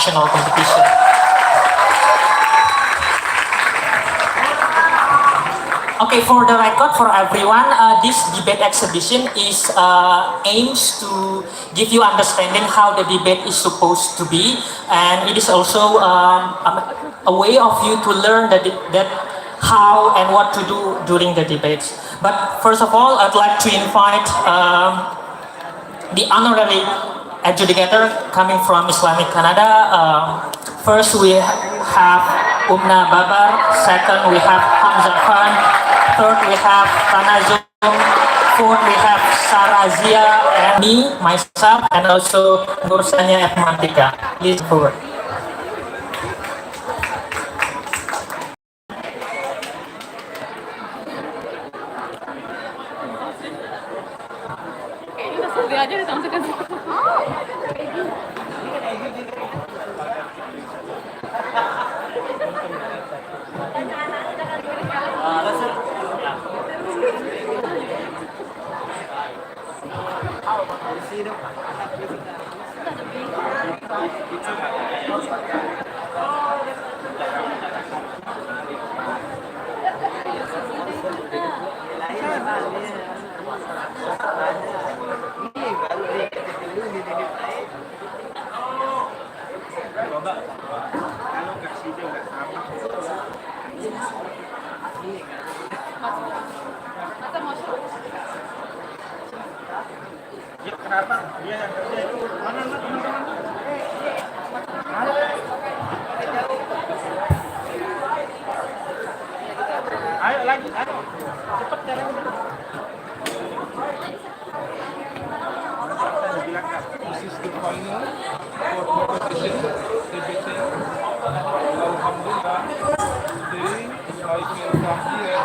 national competition. Okay, for the record, for everyone, this debate exhibition is aims to give you understanding how the debate is supposed to be, and it is also a way of you to learn that how and what to do during the debates. But first of all, I'd like to invite the honorary adjudicator coming from Islamic Canada. First, we have Umna Babar. Second, we have Hamza Khan. Third, we have Tanazum. Fourth, we have Sarazia and me, myself, and also Nursanya Atmantika. Please forward. Kenapa dia yang kerja itu mana teman-teman? Ayo lagi, ayo cepat jalan. This is the final for competition debating. Alhamdulillah, today I can come here.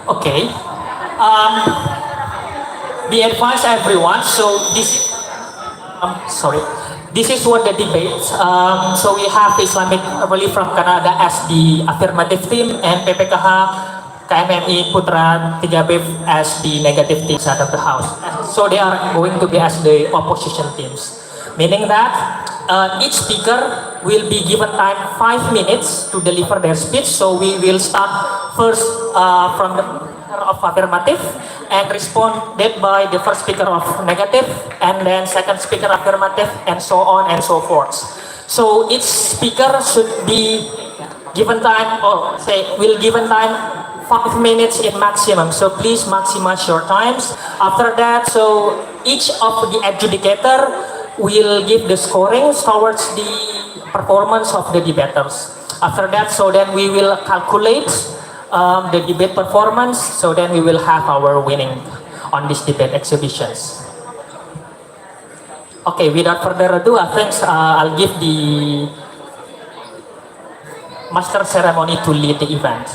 Okay. Be advised, everyone. So this, this is what the debate. So we have Islamic Relief from Canada as the affirmative team and PPKH KMMI Putra 3B as the negative team side of the house. So they are going to be as the opposition teams, meaning that each speaker will be given time 5 minutes to deliver their speech. So we will start first from the of affirmative and responded by the first speaker of negative, and then second speaker affirmative, and so on and so forth. So each speaker should be given time, or say will given time 5 minutes in maximum. So please maximize your times. After that, so each of the adjudicator will give the scoring towards the performance of the debaters. After that, so then we will calculate the debate performance, so then we will have our winning on these debate exhibitions. Okay, without further ado, I think I'll give the master ceremony to lead the event.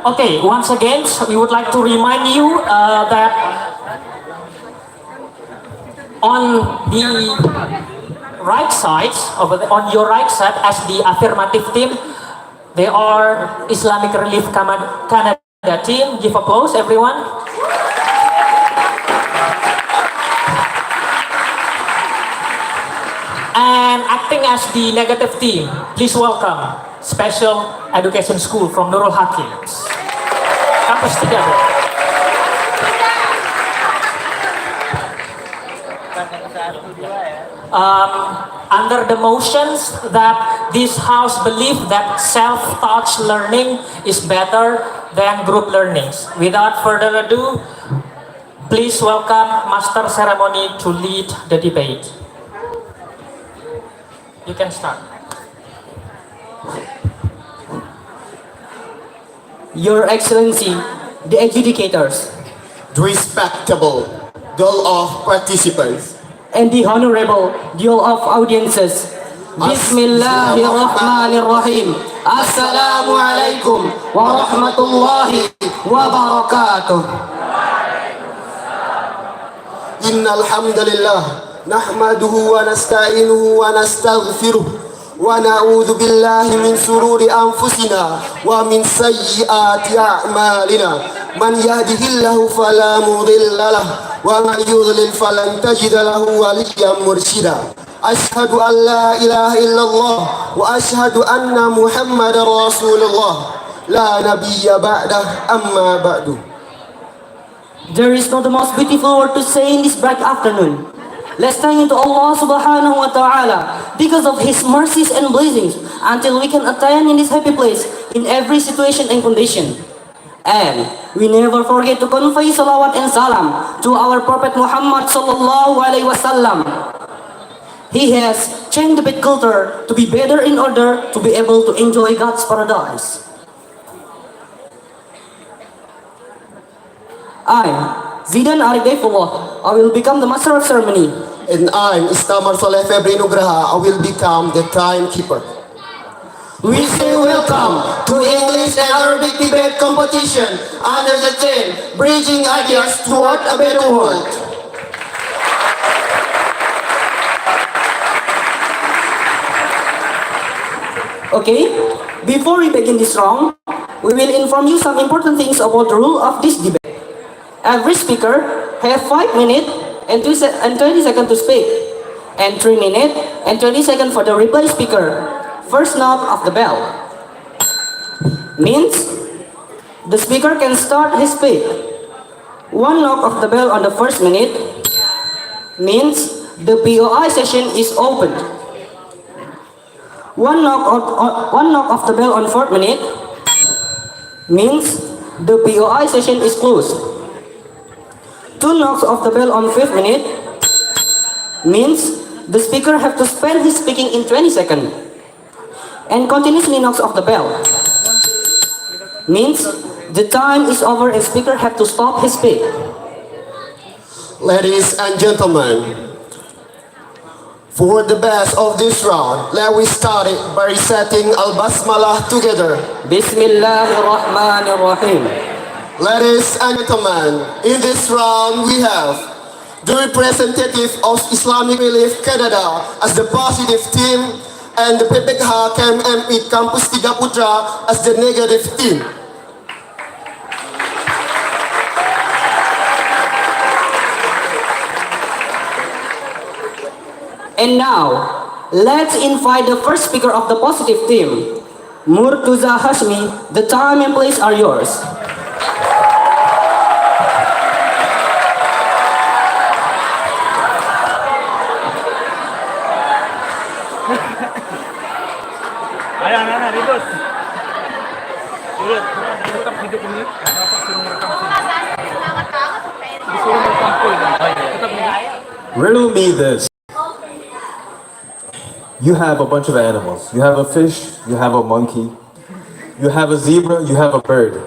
Okay, once again, we would like to remind you that on the right side, on your right side, as the affirmative team, they are Islamic Relief Canada team. Give applause, everyone. And acting as the negative team, please welcome Special Education School from Nurul Hakim. Campus together. Under the motions that this house believes that self-taught learning is better than group learnings. Without further ado, please welcome Master Ceremony to lead the debate. You can start. Your Excellency, the adjudicators, the respectable dull of participants, and the honorable duel of audiences. Bismillahirrahmanirrahim. Assalamu alaikum wa rahmatullahi wa barakatuh. Innal hamdalillah nahmaduhu wa nasta'inuhu wa nastaghfiruh wa na'udzu billahi min sururi anfusina wa min sayyiati a'malina. Man yahdihillahu fala mudilla lahu wa man yudlil falan tajida lahu waliyyan mursyida. Ashhadu an la ilaha illallah wa ashhadu anna Muhammadar Rasulullah. La nabiyya ba'dah, amma ba'du. There is not the most beautiful word to say in this bright afternoon. Let's thank to Allah subhanahu wa ta'ala because of His mercies and blessings until we can attain in this happy place in every situation and condition. And we never forget to convey salawat and salam to our Prophet Muhammad sallallahu alaihi wasallam. He has changed the bit culture to be better in order to be able to enjoy God's paradise. I'm Zidan Arifullah. I will become the master of ceremony. And I'm Istamar Soleh Febri Nugraha. I will become the timekeeper. We say welcome to English and Arabic debate competition under the theme Bridging Ideas Toward a Better World. Okay, before we begin this round, we will inform you some important things about the rule of this debate. Every speaker have 5 minutes and 20 seconds to speak, and 3 minutes and 20 seconds for the reply speaker. First knock of the bell means the speaker can start his speech. One knock of the bell on the first minute means the POI session is opened. One knock of the bell on fourth minute means the POI session is closed. 2 knocks of the bell on fifth minute means the speaker have to spend his speaking in 20 seconds. And continuously knocks of the bell means the time is over and speaker have to stop his speech. Ladies and gentlemen, for the best of this round, let we start it by reciting Al-Basmalah together. Bismillahirrahmanirrahim. Ladies and gentlemen, in this round we have the representative of Islamic Relief Canada as the positive team and the PPKH KMMI Campus 3 Putra as the negative team. And now, let's invite the first speaker of the positive team, Murtuza Hashmi. The time and place are yours. Ayan, ribut. Urut, tetap hidup ini. Bapak suruh merekam sini. Disuruh merekam full. Tetap ini. Riddle me this. You have a bunch of animals. You have a fish, you have a monkey, you have a zebra, you have a bird.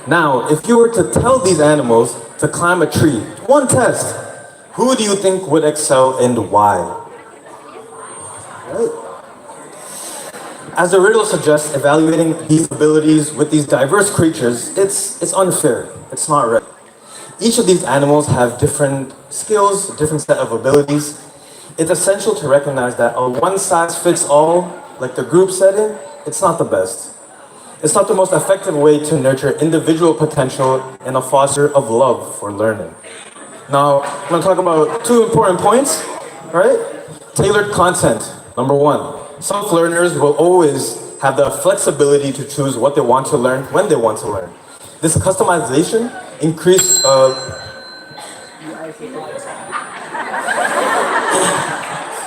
Now, if you were to tell these animals to climb a tree, one test, who do you think would excel and why? Right? As the riddle suggests, evaluating these abilities with these diverse creatures, it's unfair. It's not right. Each of these animals have different skills, different set of abilities. It's essential to recognize that a one-size-fits-all, like the group setting, it's not the best. It's not the most effective way to nurture individual potential and a foster of love for learning. Now, I'm going to talk about 2 important points, right? Tailored content, number 1. Some learners will always have the flexibility to choose what they want to learn when they want to learn. This customization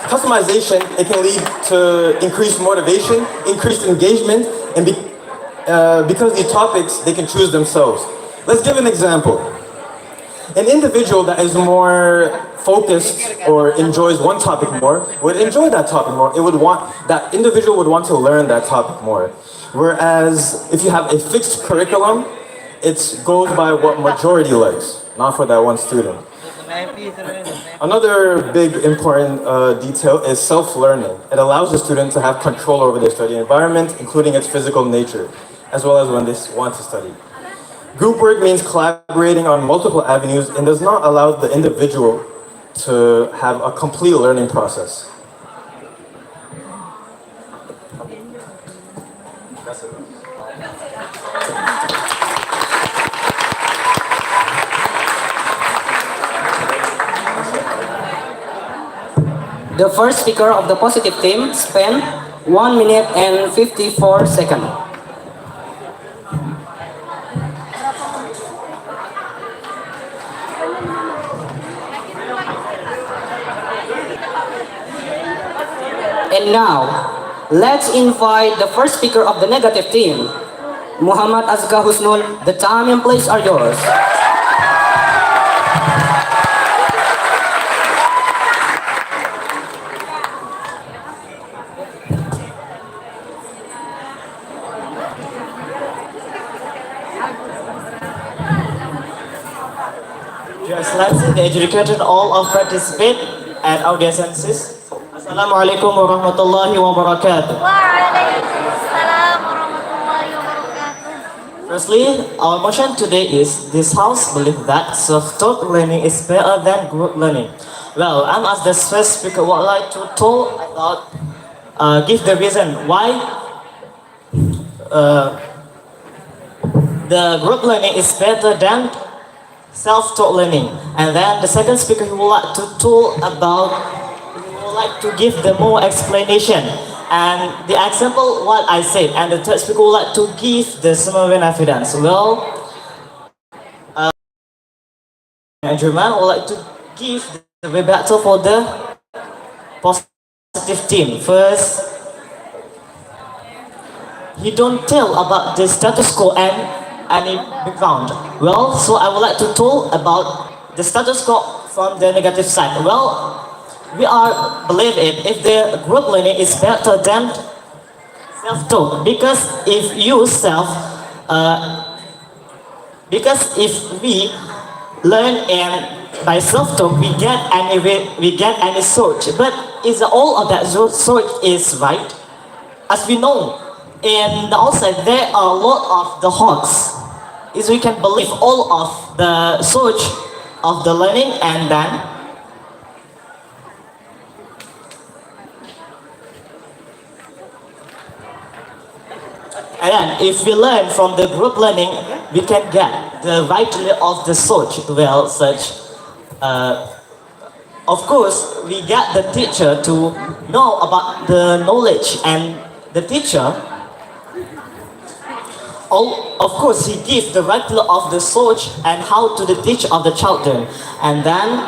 Customization, it can lead to increased motivation, increased engagement, and because these topics, they can choose themselves. Let's give an example. An individual that is more focused or enjoys one topic more would enjoy that topic more. That individual would want to learn that topic more. Whereas if you have a fixed curriculum, it goes by what majority likes, not for that one student. Another big important detail is self-learning. It allows the student to have control over their study environment, including its physical nature, as well as when they want to study. Group work means collaborating on multiple avenues and does not allow the individual to have a complete learning process. The first speaker of the positive team spent 1 minute and 54 seconds. And now, let's invite the first speaker of the negative team, Muhammad Azka Husnul. The time and place are yours. Your Excellency, the educated all of participate and audiences. Assalamualaikum warahmatullahi wabarakatuh. Waalaikumsalam warahmatullahi wabarakatuh. Firstly, our motion today is this house believe that self-taught learning is better than group learning. Well, I'm as the first speaker would like to talk about give the reason why the group learning is better than self-taught learning. And then the second speaker he would like to talk about, he would like to give the more explanation and the example what I said. And the third speaker would like to give the summary evidence. Well, and German would like to give the rebuttal for the positive team. First, he don't tell about the status quo and any background. Well, so I would like to talk about the status quo from the negative side. Well, we are believe it if the group learning is better than self-taught because if we learn and by self-taught we get any sort. But is all of that sort is right? As we know, in the outside there are a lot of the hogs. Is we can believe all of the source of the learning and then if we learn from the group learning we can get the right of the source. Well, such of course we get the teacher to know about the knowledge and the teacher of course he gives the right of the source and how to the teach of the children. And then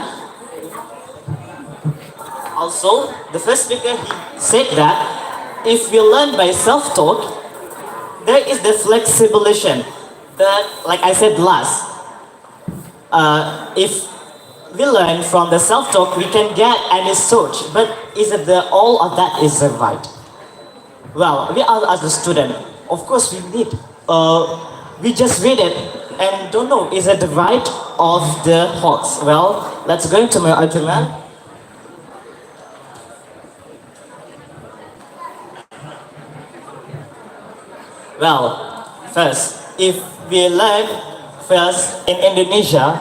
also the first speaker he said that if we learn by self-taught there is the flexibilization. But like I said last, if we learn from the self-taught we can get any source, but is it the all of that is right? Well, we are as a student, of course we need we just read it and don't know is it the right of the hogs. Well, let's go into my argument. Well, first, if we learn first in Indonesia,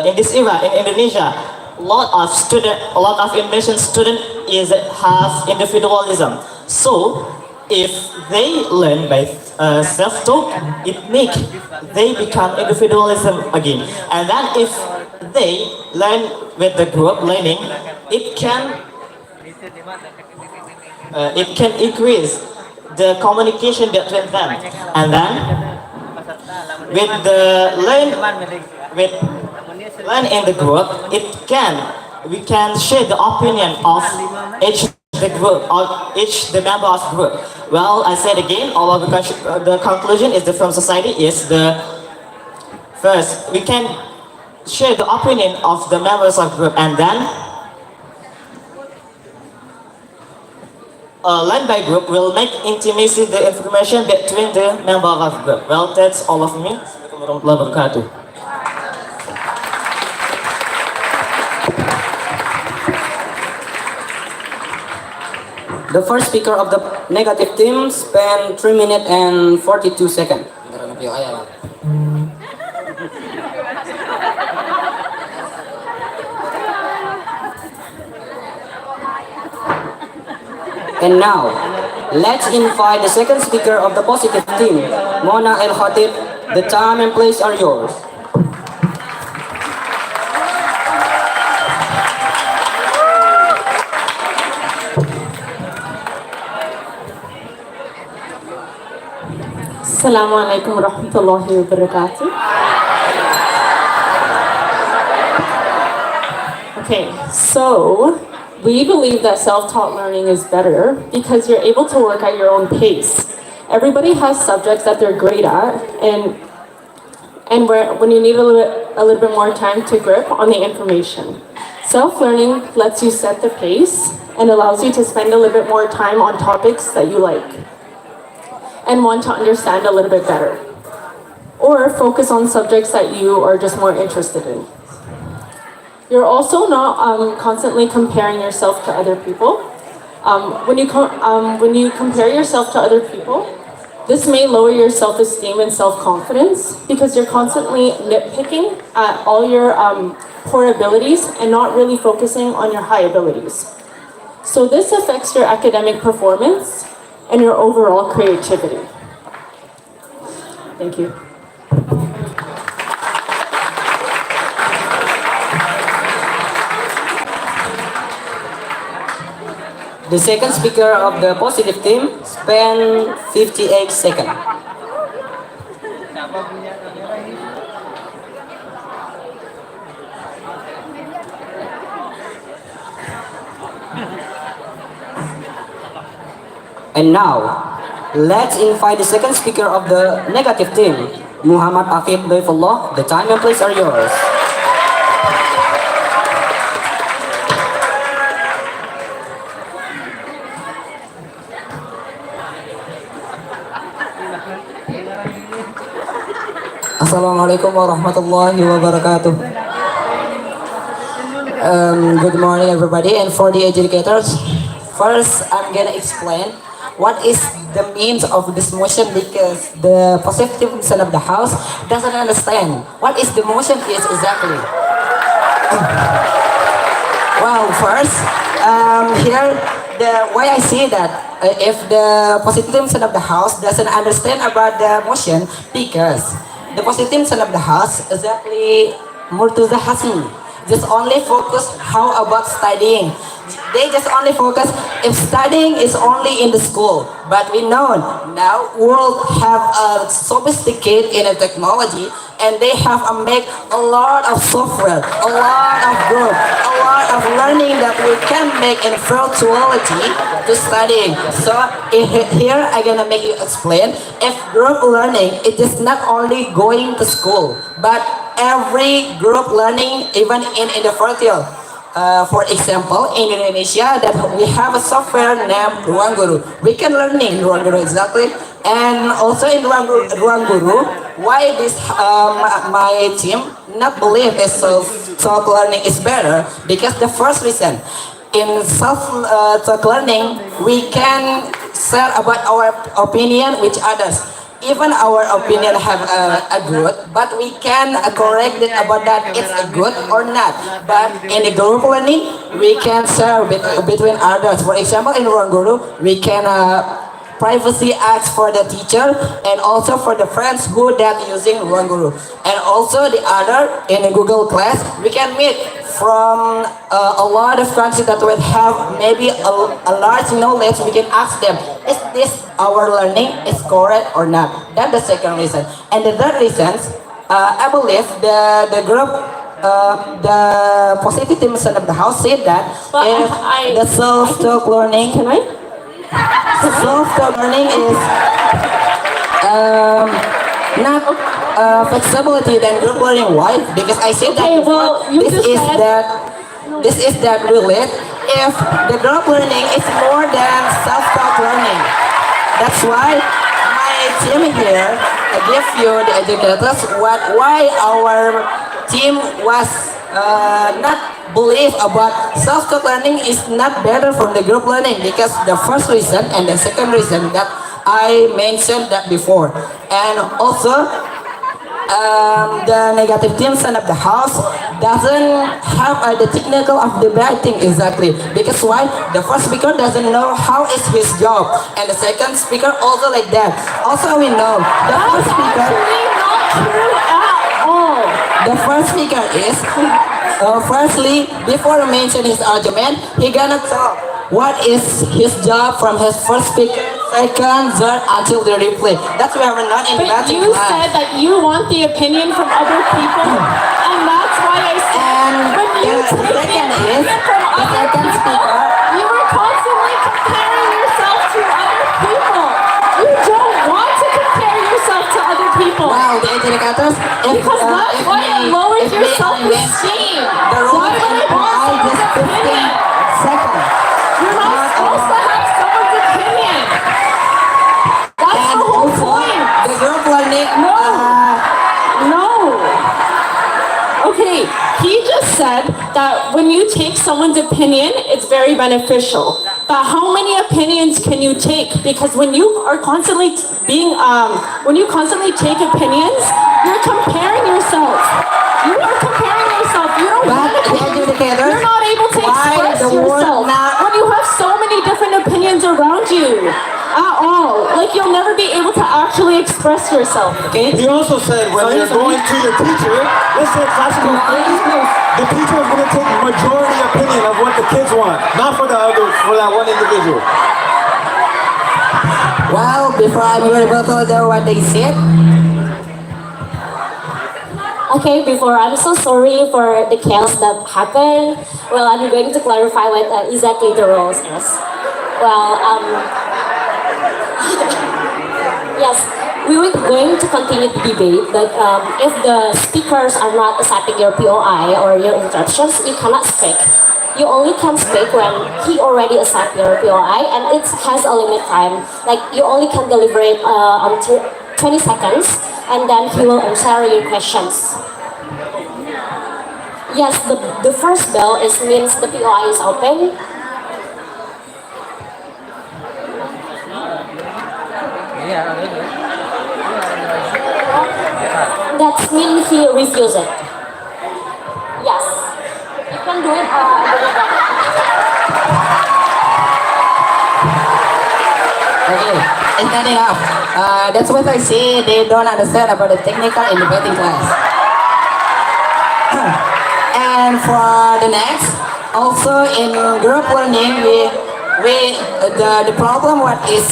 in this era in Indonesia, a lot of Indonesian student have individualism. So if they learn by self-taught, it make they become individualism again. And then if they learn with the group learning, it can increase the communication between them. And then with the learn in the group, we can share the opinion of each the group or each the member of group. Well, I said again, all of the conclusion is the film society is the first we can share the opinion of the members of group, and then learn by group will make intimacy the information between the member of group. Well, that's all of me. Assalamualaikum warahmatullahi wabarakatuh. The first speaker of the negative team spent 3 minutes and 42 seconds. And now, let's invite the second speaker of the positive team, Mona El Khatib. The time and place are yours. Assalamualaikum warahmatullahi wabarakatuh. Okay, so We believe that self-taught learning is better because you're able to work at your own pace. Everybody has subjects that they're great at, and when you need a little bit more time to grip on the information. Self-learning lets you set the pace and allows you to spend a little bit more time on topics that you like and want to understand a little bit better, or focus on subjects that you are just more interested in. You're also not constantly comparing yourself to other people. When you compare yourself to other people, this may lower your self-esteem and self-confidence because you're constantly nitpicking at all your poor abilities and not really focusing on your high abilities. So this affects your academic performance and your overall creativity. Thank you. The second speaker of the positive team spent 58 seconds. And now, let's invite the second speaker of the negative team, Muhammad Akib Daifullah. The time and place are yours. Assalamualaikum warahmatullahi wabarakatuh. Good morning everybody, and for the educators, first I'm gonna explain what is the means of this motion because the positive son of the house doesn't understand what is the motion is exactly. Well, first, here the why I say that if the positive son of the house doesn't understand about the motion because the positive son of the house exactly Murtuza Hasmi just only focus how about studying. They just only focus if studying is only in the school. But we know now world have a sophisticated in a technology and they have make a lot of software, a lot of group, a lot of learning that we can make in virtuality to studying. So here I'm gonna make you explain if group learning it is not only going to school but every group learning even in the virtual. For example, in Indonesia, that we have a software named Ruang Guru. We can learn in Ruang Guru exactly, and also in Ruang Guru. Why this my team not believe is self learning is better? Because the first reason, in self learning, we can share about our opinion with others. Even our opinion have a good, but we can correct it about that it's a good or not. But in the group learning, we can share between others. For example, in Ruang Guru, we can privacy ask for the teacher and also for the friends who that using Ruang Guru. And also the other in the Google Class, we can meet from a lot of countries that will have maybe a large knowledge. We can ask them, is this our learning is correct or not? That's the second reason. And the third reason, I believe the group, the positive team of the house said that But if the self-taught learning, Can I? self-taught learning is not flexibility than group learning. Why? Because I said Okay, that well, you this just is said- this is that relate if the group learning is more than self-taught learning. That's why my team here give you the educators why our team was not believe about self-taught learning is not better from the group learning because the first reason and the second reason that I mentioned that before. And also the negative team son of the house doesn't have the technical of debating exactly because why the first speaker doesn't know how is his job and the second speaker also like that. Also we know the first That's speaker actually not true at all. the first speaker is firstly, before he mention his argument, he gonna talk what is his job from his first speaker, second, third, until the replay. That's why we're not in But debating you class. said that you want the opinion from other people, and that's why I said when you take the opinion from other people, you are constantly comparing yourself to other people. You don't want to compare yourself to other people. Wow, the educators, Because that's why it lowers your self-esteem. the Why rules would I want I someone's just 15 opinion? seconds. You're not supposed to have someone's opinion. That's And the whole also, point. the group learning, No. Okay, he just said that when you take someone's opinion, it's very beneficial. But how many opinions can you take? Because when you are constantly when you constantly take opinions, you're comparing yourself. You are comparing yourself. You don't But want to. the educators, You're not able to why express the word yourself not- when you have so many different opinions around you. At all. Like you'll never be able to actually express yourself. okay? He also said when you're going to your teacher, let's say classical things, the teacher is going to take majority opinion of what the kids want, not for that one individual. Well, before I'm able to do what they said, Okay, before I'm so sorry for the chaos that happened. Well, I'm going to clarify what exactly the rules is. Well, yes, we were going to continue the debate, but if the speakers are not accepting your POI or your interruptions, you cannot speak. You only can speak when he already accepts your POI, and it has a limit time. Like you only can deliberate until 20 seconds, and then he will answer your questions. Yes, the first bell means the POI is open. That means he refused it. Yes. You can do it. okay, it's not enough. That's what I say. They don't understand about the technical in debating class. And for the next, also in group learning, the problem what is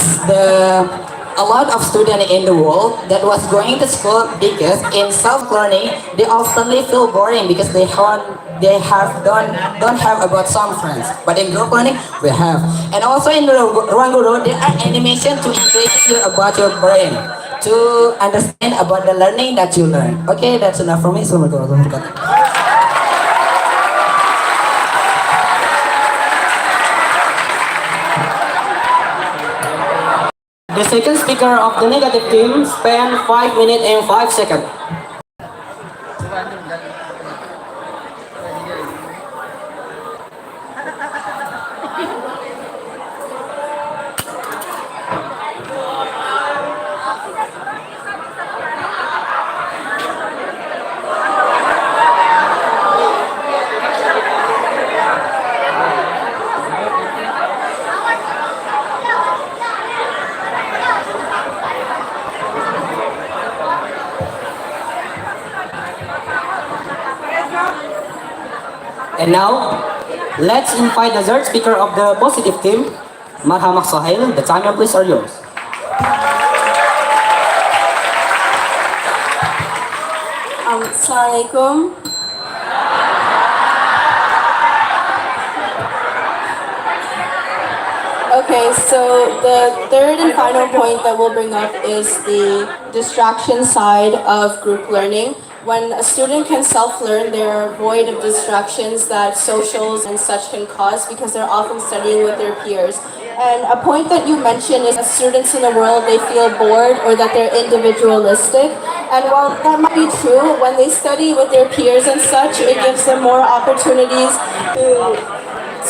a lot of students in the world that was going to school because in self-learning they oftenly feel boring because they don't have about some friends. But in group learning we have, and also in the ruang guru there are animation to increase you about your brain to understand about the learning that you learn. Okay, that's enough for me. Assalamualaikum warahmatullahi wabarakatuh. The second speaker of the negative team spent 5 minutes and 5 seconds. And now, let's invite the third speaker of the positive team, Marhamah Sahil. The time and place are yours. Assalamualaikum. Okay, so the third and final point that we'll bring up is the distraction side of group learning. When a student can self-learn, they're void of distractions that socials and such can cause because they're often studying with their peers. And a point that you mentioned is that students in the world, they feel bored or that they're individualistic. And while that might be true, when they study with their peers and such, it gives them more opportunities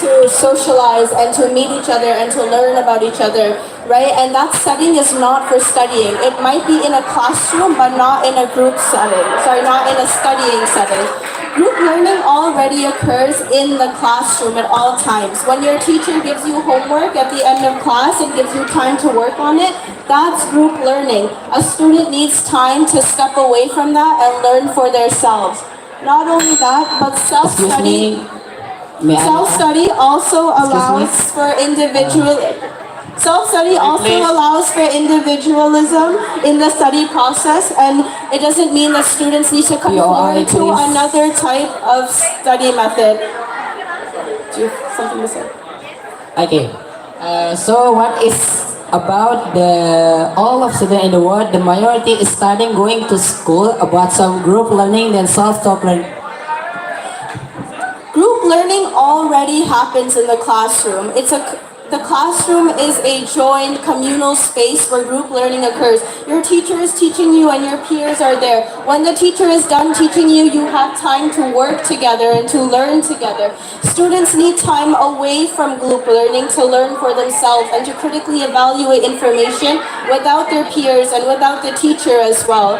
to socialize and to meet each other and to learn about each other, right? And that setting is not for studying. It might be in a classroom, but not in a group setting. Sorry, not in a studying setting. Group learning already occurs in the classroom at all times. When your teacher gives you homework at the end of class and gives you time to work on it, that's group learning. A student needs time to step away from that and learn for themselves. Not only that, but self-study. Self-study also allows for individual. Self-study also allows for individualism in the study process, and it doesn't mean that students need to conform to another type of study method. Do you have something to say? Okay. So what is about the all of students in the world? The majority is studying going to school about some group learning than self-taught learning. Group learning already happens in the classroom. The classroom is a joined communal space where group learning occurs. Your teacher is teaching you and your peers are there. When the teacher is done teaching you, you have time to work together and to learn together. Students need time away from group learning to learn for themselves and to critically evaluate information without their peers and without the teacher as well.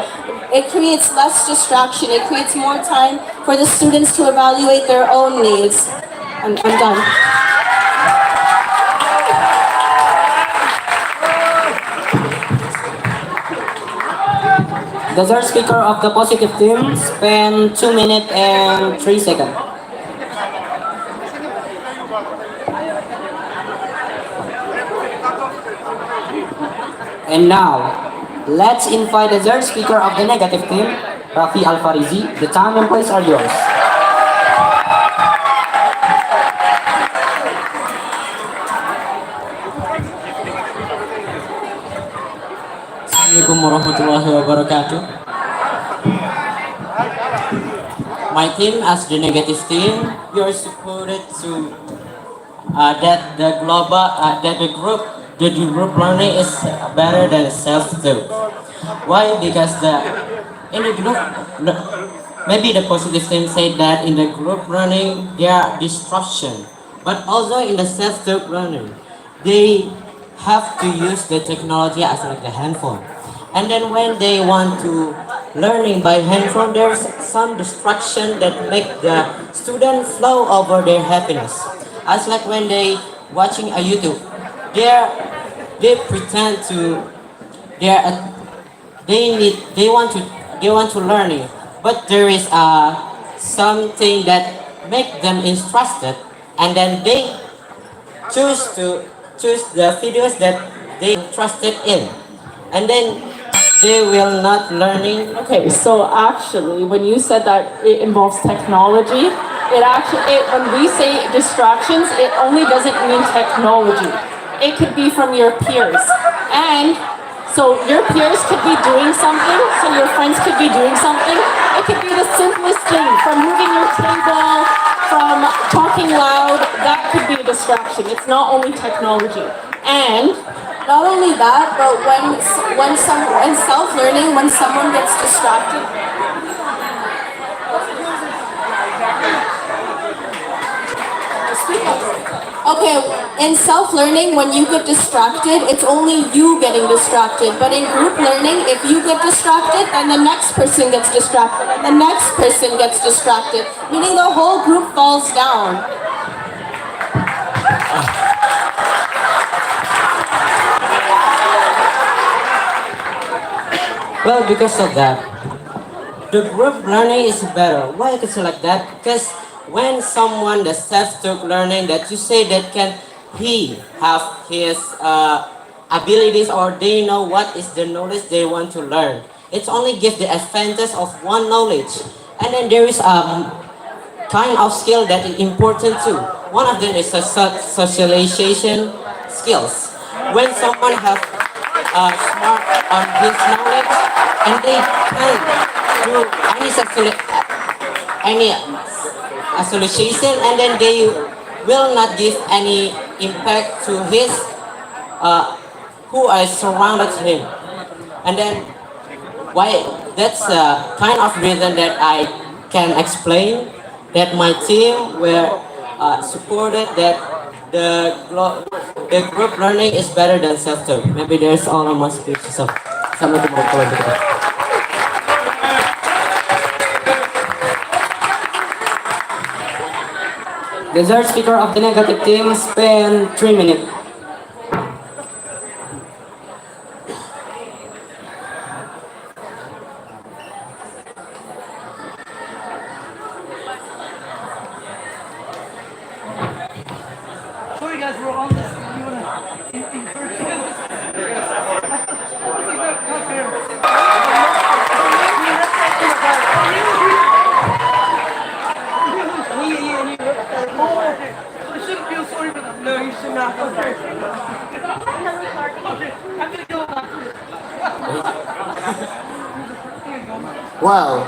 It creates less distraction. It creates more time for the students to evaluate their own needs. I'm done. The third speaker of the positive team spent 2 minutes and 3 seconds. And now, let's invite the third speaker of the negative team, Rafi Al-Farizi. The time and place are yours. Assalamualaikum warahmatullahi wabarakatuh. My team, as the negative team, we are supported to that the group learning is better than self-taught. Why? Because in the group, maybe the positive team said that in the group learning there are distraction, but also in the self-taught learning, they have to use the technology as like the handphone. And then when they want to learning by handphone, there's some distraction that make the student flow over their happiness. As like when they watching a YouTube, they pretend to they want to learn it, but there is something that make them interested, and then they choose the videos that they interested in, and then they will not learning. Okay, so actually, when you said that it involves technology, when we say distractions, it only doesn't mean technology. It could be from your peers. And so your peers could be doing something, so your friends could be doing something. It could be the simplest thing, from moving your table, from talking loud. That could be a distraction. It's not only technology. And not only that, but when self-learning, when someone gets distracted. Okay, in self-learning, when you get distracted, it's only you getting distracted. But in group learning, if you get distracted, then the next person gets distracted, and the next person gets distracted, meaning the whole group falls down. Well, because of that, the group learning is better. Why is it like that? Because when someone the self-taught learning that you say that he have his abilities, or they know what is the knowledge they want to learn. It only gives the advantage of one knowledge, and then there is kind of skill that is important too. One of them is a socialization skills. When someone has smart on his knowledge, and they can do any association, and then they will not give any impact to his who are surrounded him. And then why that's a kind of reason that I can explain that my team were supported that the group learning is better than self-taught. Maybe there's all of my speech. So something more political. The third speaker of the negative team spent 3 minutes. Sorry guys, we're on this. You wanna insert Well,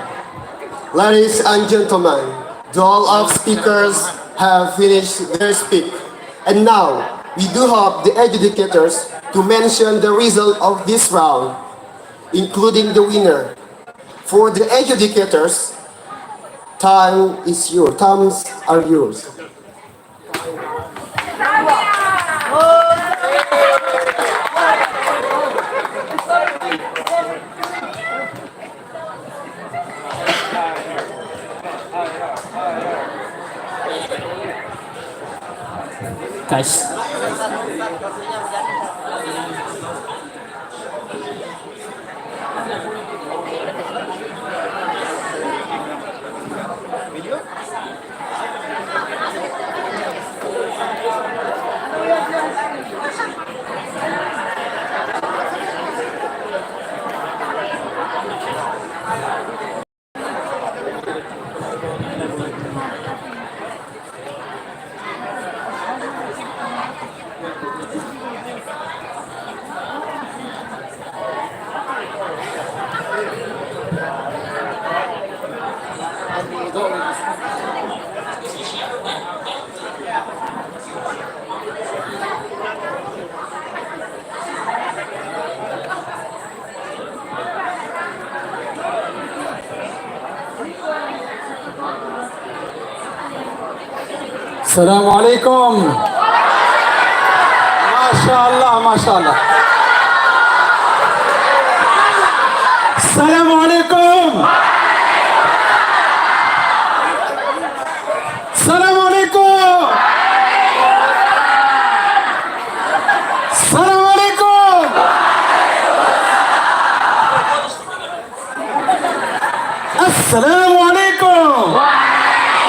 ladies and gentlemen, the all of speakers have finished their speak. And now, we do have the educators to mention the result of this round, including the winner. For the educators, times are yours. Guys. السلام عليكم. ما شاء الله ما شاء الله. السلام عليكم. السلام عليكم. السلام عليكم. السلام عليكم.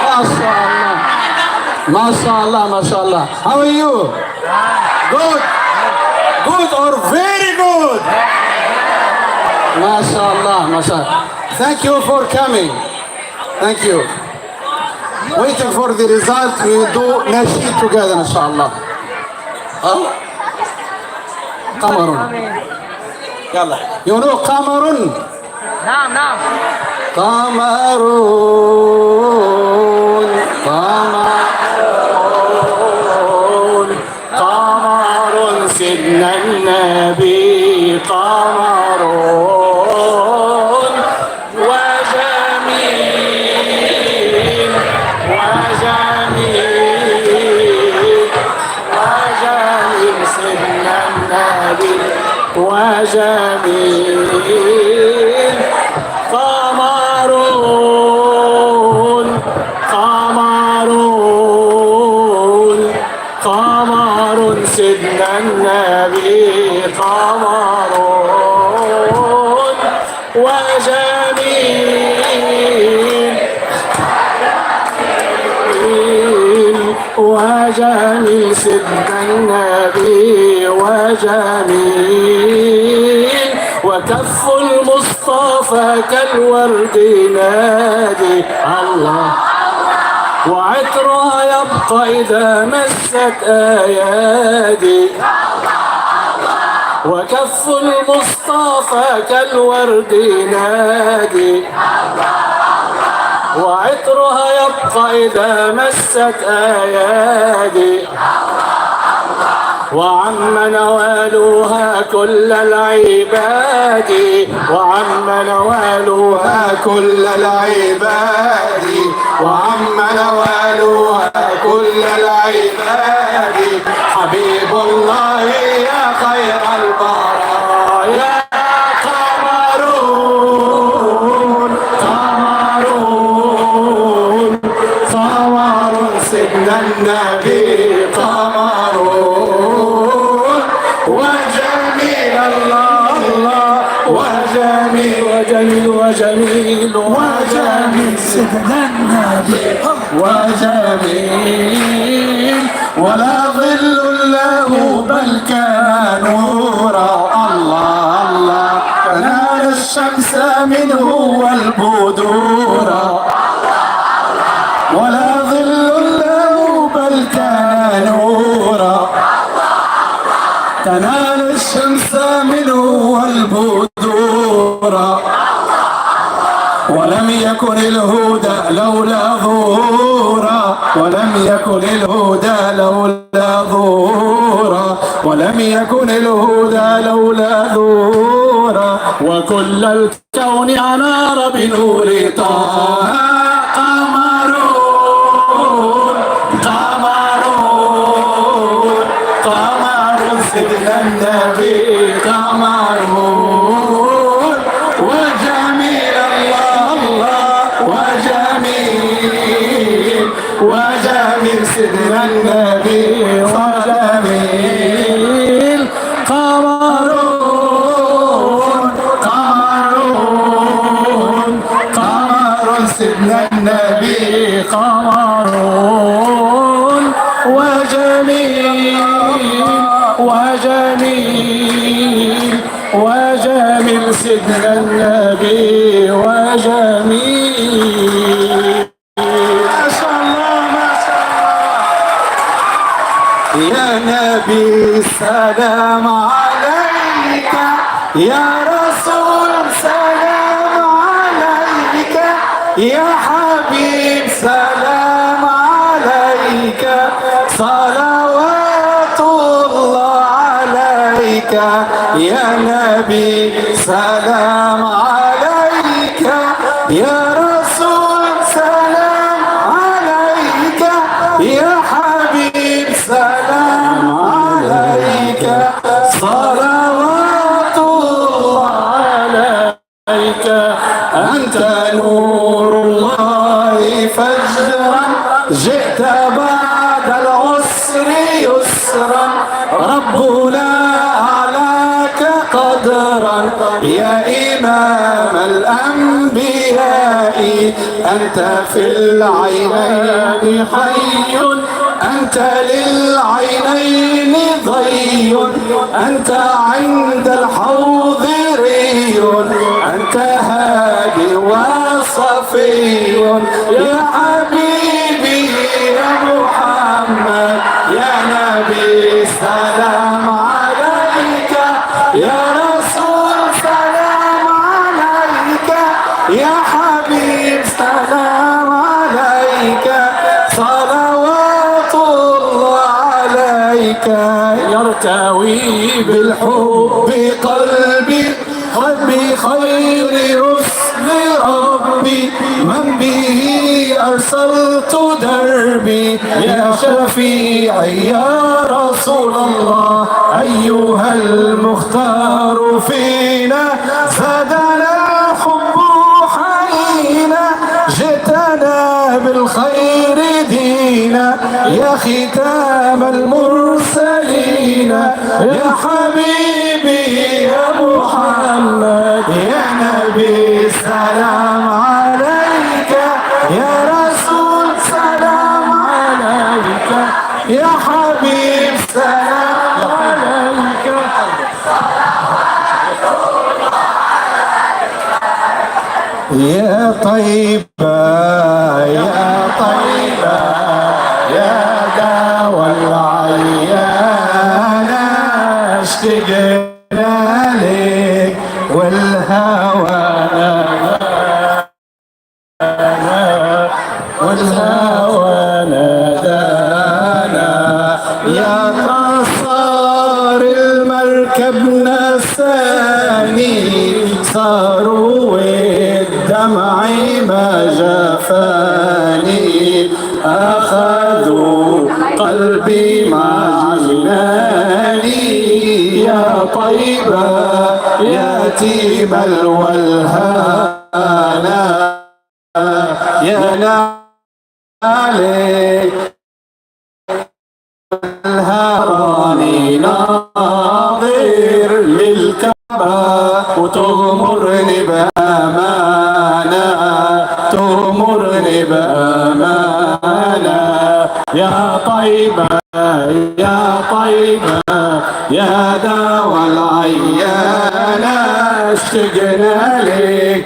ما شاء الله. ما شاء الله ما شاء الله. How are you? Good. Good or very good? ما شاء الله ما شاء الله. Thank you for coming. Thank you. Waiting for the result. We do nasheed together إن شاء الله. قمر. يلا. You know قمر. نعم نعم. قمرون قمرون قمر سيدنا النبي قمرون وجميل وجميل وجميل سيدنا النبي وجميل قمرون قمرون قمر سيدنا النبي قمرون وجميل وجميل سيدنا النبي وجميل وكف المصطفى كالورد نادي الله وعطرها يبقى إذا مست أيادي وكف المصطفى كالورد نادي وعطرها يبقى إذا مست أيادي وعم نوالها كل العباد وعم نوالها كل العباد وعم نوالها كل العباد حبيب الله يا خير البرايا قمرون قمرون قمر سيدنا النبي قمرون وجميل الله الله وجميل وجميل وجميل وجميل سيدنا النبي وجميل ولا ظل له بل كان نورا الله الله تنال الشمس منه والبدورا ولا ظل له بل كان نورا تنال الشمس منه والبدور ولم يكن الهدى لولا ظهورا ولم يكن الهدى لولا ظهورا ولم يكن الهدى لولا ظهورا وكل الكون أنار بنور طه قمرون قمرون قمر سيدنا النبي قمرون وجميل وجميل سيدنا النبي وجميل قمرون قمرون قمر سيدنا النبي قمرون وجميل سيدنا النبي وجميل. ما شاء الله ما شاء الله. يا نبي سلام عليك يا رسول سلام عليك يا حبيب سلام عليك صلوات الله عليك يا نبي سلام عليك يا رسول سلام عليك يا حبيب سلام عليك صلوات الله عليك أنت نور الله فجرا جئت بعد العسر يسرا ربنا أعلاك قدرا يا إمام الأنبياء أنت في العينين حي أنت للعينين ضي أنت عند الحوض ري أنت هادي وصفي يا حبيبي يا محمد يا نبي سلام عليك يا رسول سلام عليك يا حبيب سلام عليك صلوات الله عليك يرتوي بالحب قلبي خير رسل ربي من به أرسلت دربي يا شفيعي يا رسول الله أيها المختار فينا زادنا الحب حينا جئتنا بالخير دينا يا ختام المرسلين يا حبيبي يا محمد يا نبي سلام عليك يا رسول سلام عليك يا حبيب سلام عليك يا طيبة يا طيبة يا دوا العيان اشتقنا لك والهوى نادانا يا قصار المركب نساني صاروا والدمع ما جفاني أخذوا قلبي مع جناني يا طيبة يا تيم الولهانا يا نالي الهراني ناظر للكعبة وتغمرني بأمانة تغمرني بأمانة يا طيبة يا طيبة يا دوا العيانة اشتقنا لك